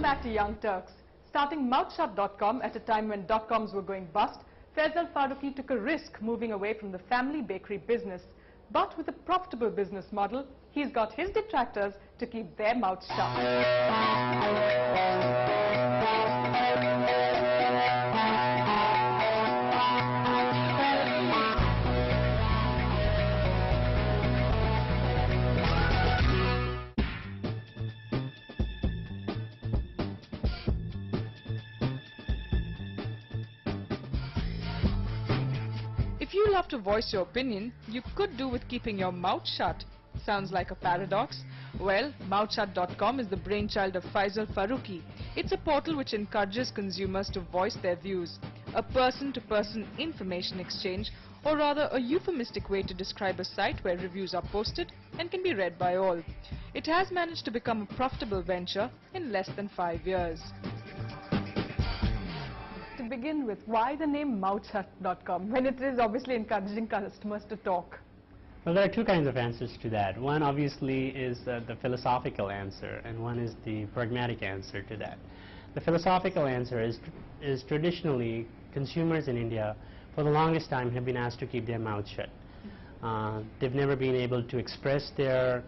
back to Young Turks. Starting mouthshut.com at a time when dot-coms were going bust, Faisal Farooqui took a risk moving away from the family bakery business. But with a profitable business model, he's got his detractors to keep their mouths shut. If you love to voice your opinion, you could do with keeping your mouth shut. Sounds like a paradox? Well, mouthshut.com is the brainchild of Faisal Farooqui. It's a portal which encourages consumers to voice their views. A person-to-person information exchange, or rather a euphemistic way to describe a site where reviews are posted and can be read by all. It has managed to become a profitable venture in less than 5 years. To begin with, why the name mouthshut.com when it is obviously encouraging customers to talk? Well, there are two kinds of answers to that. One obviously is the philosophical answer, and one is the pragmatic answer to that. The philosophical answer is traditionally consumers in India for the longest time have been asked to keep their mouths shut. They've never been able to express their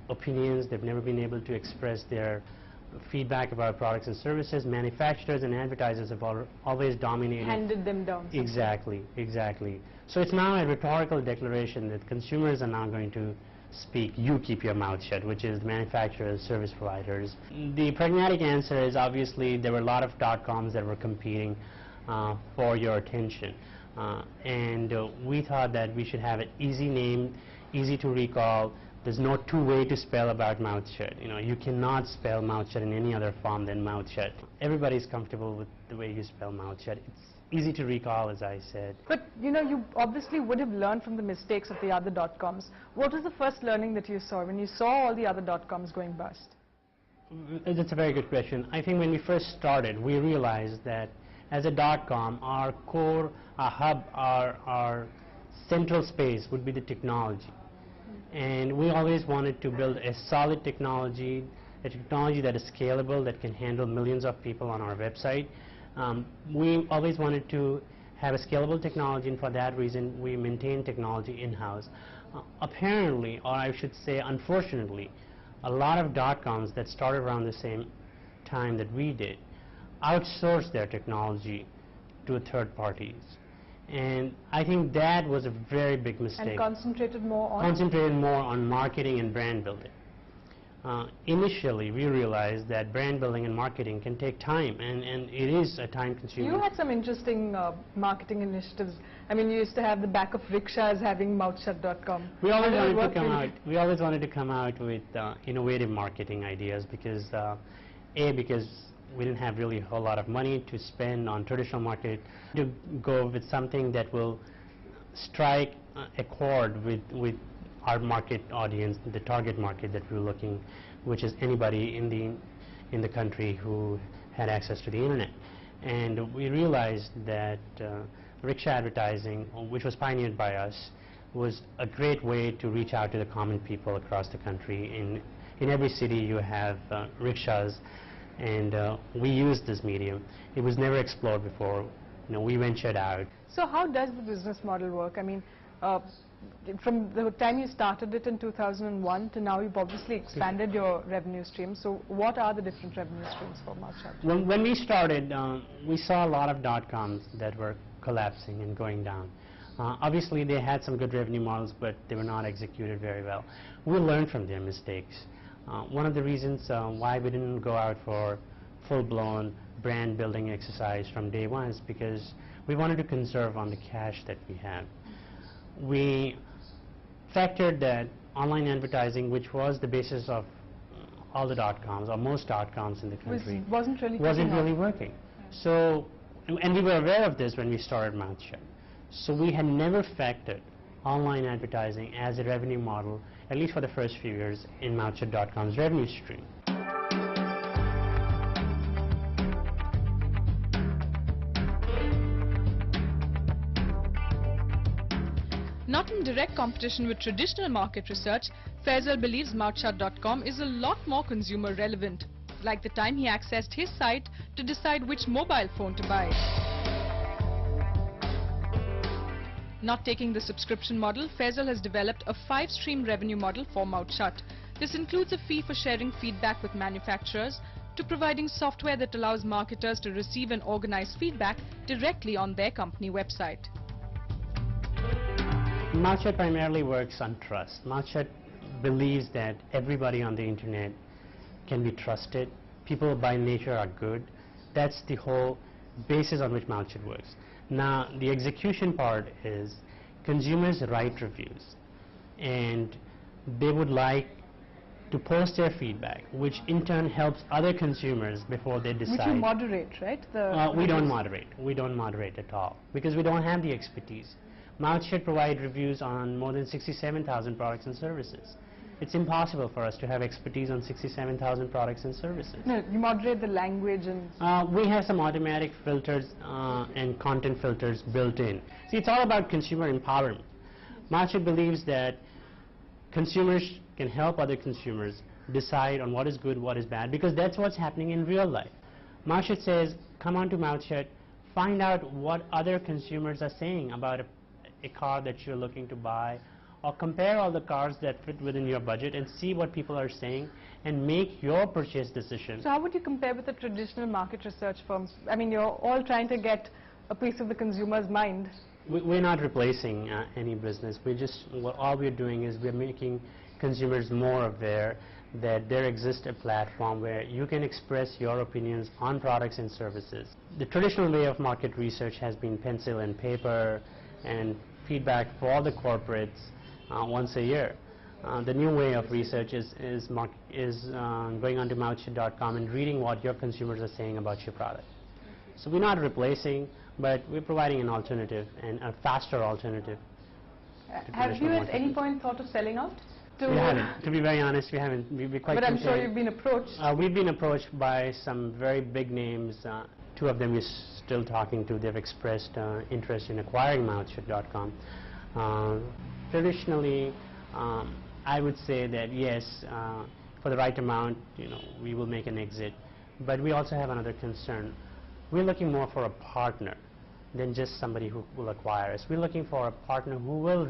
opinions, they've never been able to express their feedback about products and services. Manufacturers and advertisers have always dominated. Handed them down. Exactly, exactly. So it's now a rhetorical declaration that consumers are now going to speak, you keep your mouth shut, which is manufacturers, service providers. The pragmatic answer is obviously there were a lot of dot-coms that were competing for your attention. And we thought that we should have an easy name, easy to recall. There's no two way to spell about mouth shut. You know, you cannot spell mouth shut in any other form than mouth shut. Everybody's comfortable with the way you spell mouth shut. It's easy to recall, as I said. But you know, you obviously would have learned from the mistakes of the other dot-coms. What was the first learning that you saw when you saw all the other dot-coms going bust? That's a very good question. I think when we first started, we realized that as a dot-com, our core, our hub, our central space would be the technology. And we always wanted to build a solid technology, a technology that is scalable, that can handle millions of people on our website. We always wanted to have a scalable technology, and for that reason we maintain technology in-house. Apparently, or I should say unfortunately, a lot of dot-coms that started around the same time that we did outsourced their technology to third parties. And I think that was a very big mistake. And concentrated more on? Concentrated more on marketing and brand building. Initially, we realized that brand building and marketing can take time, and it is a time-consuming. You had some interesting marketing initiatives. I mean, you used to have the back of rickshaws having mouthshut.com. We always wanted to come out. We always wanted to come out with innovative marketing ideas because, because we didn't have really a whole lot of money to spend on traditional market, to go with something that will strike a chord with our market audience, the target market that we're looking, which is anybody in the country who had access to the internet. And we realized that rickshaw advertising, which was pioneered by us, was a great way to reach out to the common people across the country. In every city you have rickshaws, and we used this medium. It was never explored before. You know, we ventured out. So how does the business model work? I mean, from the time you started it in 2001 to now, you've obviously expanded your revenue stream. So what are the different revenue streams for mouthshut? When we started, we saw a lot of dot-coms that were collapsing and going down. Obviously, they had some good revenue models, but they were not executed very well. We learned from their mistakes. One of the reasons why we didn't go out for full-blown brand building exercise from day one is because we wanted to conserve on the cash that we had. We factored that online advertising, which was the basis of all the dot-coms, or most dot-coms in the country, wasn't really working. Yeah. So, and we were aware of this when we started mouthshut. So we had never factored online advertising as a revenue model, at least for the first few years, in mouthshut.com's revenue stream. Not in direct competition with traditional market research, Faisal believes mouthshut.com is a lot more consumer relevant. like the time he accessed his site to decide which mobile phone to buy. Not taking the subscription model, Faisal has developed a 5-stream revenue model for Mouth Shut. This includes a fee for sharing feedback with manufacturers, to providing software that allows marketers to receive and organize feedback directly on their company website. Mouth Shut primarily works on trust. Mouth Shut believes that everybody on the internet can be trusted. People by nature are good. That's the whole basis on which Mouth Shut works. Now, the execution part is consumers write reviews and they would like to post their feedback, which in turn helps other consumers before they decide. Which you moderate, right? We don't moderate. We don't moderate at all because we don't have the expertise. Mouth Shut provide reviews on more than 67,000 products and services. It's impossible for us to have expertise on 67,000 products and services. No, you moderate the language and... We have some automatic filters and content filters built in. See, it's all about consumer empowerment. Mouth Shut believes that consumers can help other consumers decide on what is good, what is bad, because that's what's happening in real life. Mouth Shut says, come on to Mouth Shut, find out what other consumers are saying about a car that you're looking to buy, or compare all the cars that fit within your budget and see what people are saying and make your purchase decision. So how would you compare with the traditional market research firms? I mean, you're all trying to get a piece of the consumer's mind. We're not replacing any business. All we're doing is we're making consumers more aware that there exists a platform where you can express your opinions on products and services. The traditional way of market research has been pencil and paper and feedback for all the corporates once a year. The new way of research is going onto mouthshut.com and reading what your consumers are saying about your product. So we're not replacing, but we're providing an alternative and a faster alternative. Have you at any point thought of selling out? We haven't. To be very honest, we haven't. We're quite But I'm content. sure you've been approached. We've been approached by some very big names. 2 of them we're still talking to. They've expressed interest in acquiring mouthshut.com. Traditionally, I would say that yes, for the right amount, we will make an exit. But we also have another concern. We're looking more for a partner than just somebody who will acquire us. We're looking for a partner who will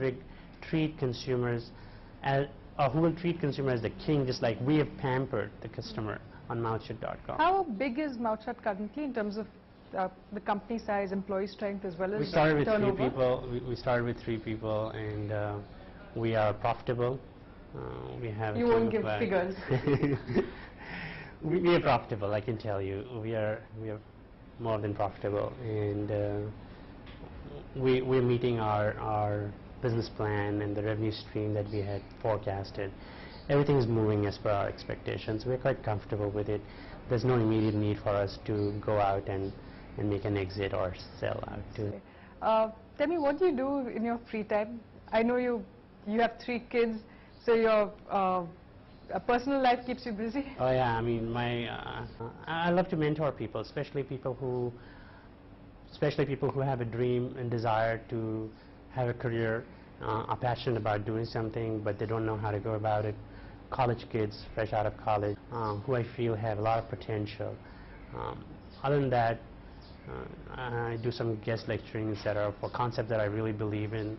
treat consumers as the king, just like we have pampered the customer on mouthshut.com. How big is Mouth Shut currently in terms of the company size, employee strength, as well as We started with turnover? 3 people. We started with 3 people, and we are profitable. We have. You won't give figures. We are profitable, I can tell you. We are more than profitable, and we're meeting our business plan and the revenue stream that we had forecasted. Everything is moving as per our expectations. We're quite comfortable with it. There's no immediate need for us to go out and make an exit or sell out. Tell me, what do you do in your free time? I know you have 3 kids, so your personal life keeps you busy. Oh yeah, I mean, I love to mentor people, especially people who have a dream and desire to have a career, are passionate about doing something, but they don't know how to go about it. College kids, fresh out of college, who I feel have a lot of potential. Other than that, I do some guest lecturing, etc., for concepts that I really believe in.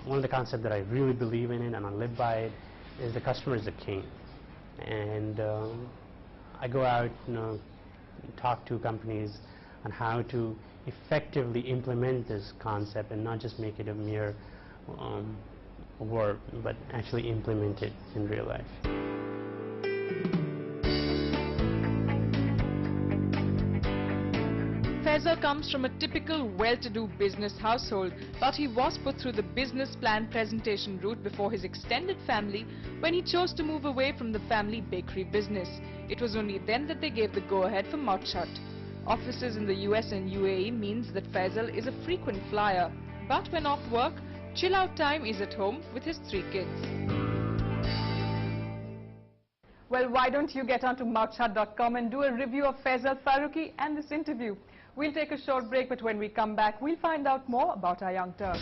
One of the concepts that I really believe in it and I live by it is the customer is the king. And I go out, talk to companies on how to effectively implement this concept and not just make it a mere word, but actually implement it in real life. Faisal comes from a typical well-to-do business household, but he was put through the business plan presentation route before his extended family when he chose to move away from the family bakery business. It was only then that they gave the go-ahead for Mouth Shut. Offices in the US and UAE means that Faisal is a frequent flyer, but when off work, chill-out time is at home with his 3 kids. Well, why don't you get onto mouthshut.com and do a review of Faisal Farooqui and this interview. We'll take a short break, but when we come back, we'll find out more about our young Turks.